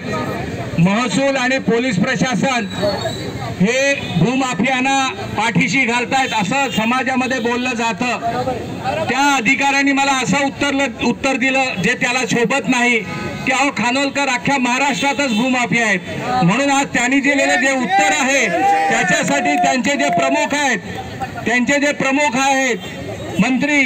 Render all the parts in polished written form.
आहेत। महसूल आणि पोलीस प्रशासन हे भूमाफियांना पाठीशी घालतायत असं समाजामध्ये बोललं जातं। त्या अधिकाऱ्यांनी मला असं उत्तर दिलं जे त्याला शोभत नाही की अहो खानोलकर अख्ख्या महाराष्ट्रातच भूमाफिया आहेत। म्हणून आज त्यांनी दिलेले जे उत्तर आहे त्याच्यासाठी त्यांचे जे प्रमुख आहेत मंत्री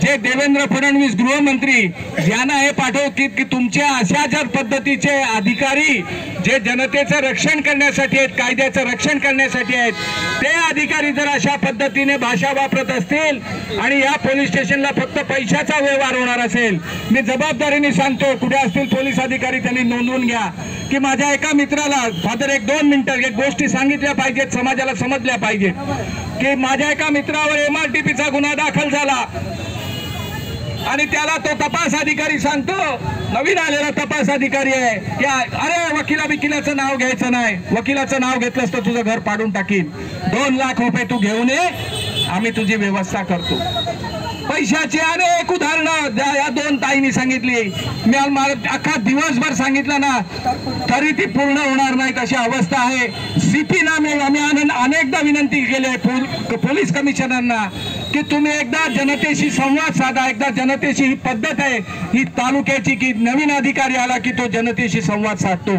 जे देवेंद्र फडणवीस गृहमंत्री यांना हे पाठव की तुमच्या अशा जर पद्धतीचे अधिकारी जे जनतेचं रक्षण करण्यासाठी आहेत, कायद्याचं रक्षण करण्यासाठी आहेत, ते अधिकारी जर अशा पद्धतीने भाषा वापरत असतील आणि या पोलीस स्टेशनला फक्त पैशाचा व्यवहार होणार असेल, मी जबाबदारीने सांगतो कुठे असतील पोलीस अधिकारी त्यांनी नोंदवून घ्या की माझ्या एका मित्राला फादर 1-2 मिनिटं एक गोष्टी सांगितल्या पाहिजेत, समाजाला समजल्या पाहिजेत की माझ्या एका मित्रावर MRTPचा गुन्हा दाखल झाला आणि त्याला तो तपास अधिकारी सांगतो, नवीन आलेला तपास अधिकारी आहे की अरे वकिलाचं नाव घ्यायचं नाही, वकिलाचं नाव घेतलंस तर तुझं घर पाडून टाकीन, 2 लाख रुपये तू घेऊन ये, आम्ही तुझी व्यवस्था करतो। पैशाची अनेक उदाहरणं या 2 ताईंनी सांगितली, मी अख्खा दिवसभर सांगितलं ना तरी ती पूर्ण होणार नाहीत अशी अवस्था आहे। CPना आम्ही अनेकदा विनंती केली आहे पोलीस कमिशनरना की तुम्ही एकदा जनतेशी संवाद साधा, एकदा जनतेशी ही पद्धत आहे ही तालुक्याची की नवीन अधिकारी आला की तो जनतेशी संवाद साधतो,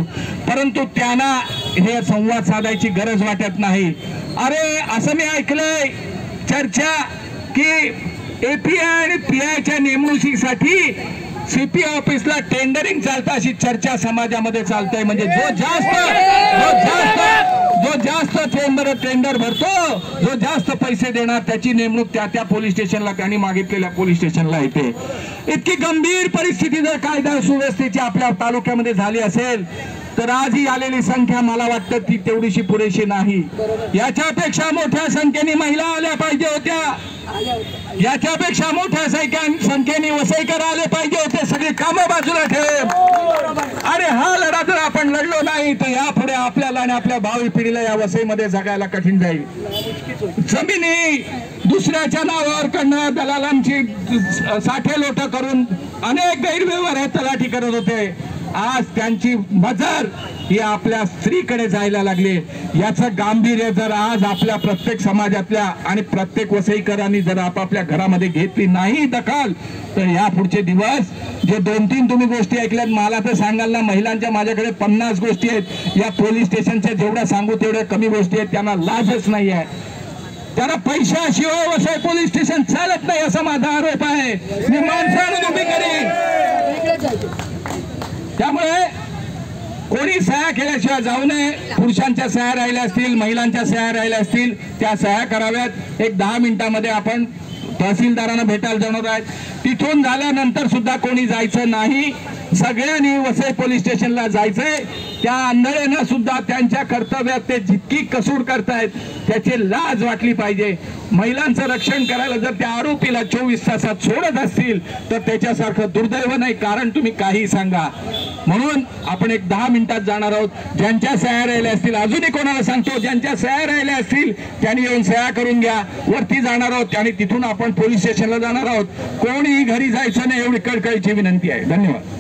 परंतु त्यांना हे संवाद साधायची गरज वाटत नाही। अरे असं मी ऐकलंय चर्चा की API आणि PIच्या नेमणुकीसाठी CP ऑफिसला टेंडरिंग चालतं अशी चर्चा समाजामध्ये चालते। म्हणजे जो जास्त टेंडर भरतो, जो जास्त पैसे देणार त्याची नेमणूक त्या पोलीस स्टेशनला त्यांनी मागितलेल्या पोलीस स्टेशनला येते। इतकी गंभीर परिस्थिती जर कायदा सुव्यवस्थेची आपल्या तालुक्यामध्ये झाली असेल तर आज ही आलेली संख्या मला वाटतं ती तेवढीशी पुरेशी नाही। याच्यापेक्षा मोठ्या संख्येने महिला आल्या पाहिजे होत्या, याच्यापेक्षा मोठ्या संख्येने वसईकर आले पाहिजे होते। सगळी कामं बाजूला ठेव। अरे हा लढा जर आपण लढलो नाही तर यापुढे आपल्याला आणि आपल्या भावी पिढीला या वसईमध्ये जगायला कठीण जाईल। जमिनी दुसऱ्याच्या नावावर करणं, दलालांची साठे लोट करून अनेक गैरव्यवहार तलाठी करत होते, आज त्यांची नजर ही आपल्या स्त्रीकडे जायला लागली। याचं गांभीर्य जर आज आपल्या प्रत्येक समाजातल्या आणि प्रत्येक वसईकरांनी जर आपापल्या घरामध्ये घेतली नाही दखल तर या पुढचे दिवस जे 2-3 तुम्ही गोष्टी ऐकल्यात मला तर सांगाल ना, महिलांच्या माझ्याकडे 50 गोष्टी आहेत या पोलीस स्टेशनच्या, जेवढ्या सांगू तेवढ्या कमी गोष्टी आहेत, त्यांना लाजच नाही आहे, त्यांना पैशाशिवाय वसई पोलीस स्टेशन चालत नाही असा माझा आरोप आहे। मी माणसानं उभी करीन, त्यामुळे कोणी सह्या केल्याशिवाय जाऊ नये। पुरुषांच्या सह्या राहिल्या असतील, महिलांच्या सह्या राहिल्या असतील, त्या सह्या कराव्यात। एक 10 मिनिटांमध्ये आपण तहसीलदारांना भेटायला जाणार आहेत, तिथून झाल्यानंतर सुद्धा कोणी जायचं नाही, सगळ्यांनी वसई पोलीस स्टेशनला जायचंय। त्या आंधळ्यांना सुद्धा त्यांच्या कर्तव्यात ते जितकी कसूर करतायत त्याची लाज वाटली पाहिजे। महिलांचं रक्षण करायला जर त्या आरोपीला 24 तासात सोडत असतील तर त्याच्यासारखं दुर्दैव नाही, कारण तुम्ही काही सांगा। म्हणून आपण एक 10 मिनिटात जाणार आहोत। ज्यांच्या सह्या राहिल्या असतील, अजूनही कोणाला सांगतो, ज्यांच्या सह्या राहिल्या असतील त्यांनी येऊन सह्या करून घ्या। वरती जाणार आहोत आणि तिथून आपण पोलीस स्टेशनला जाणार आहोत। कोणीही घरी जायचं नाही एवढी कळकळीची विनंती आहे। धन्यवाद।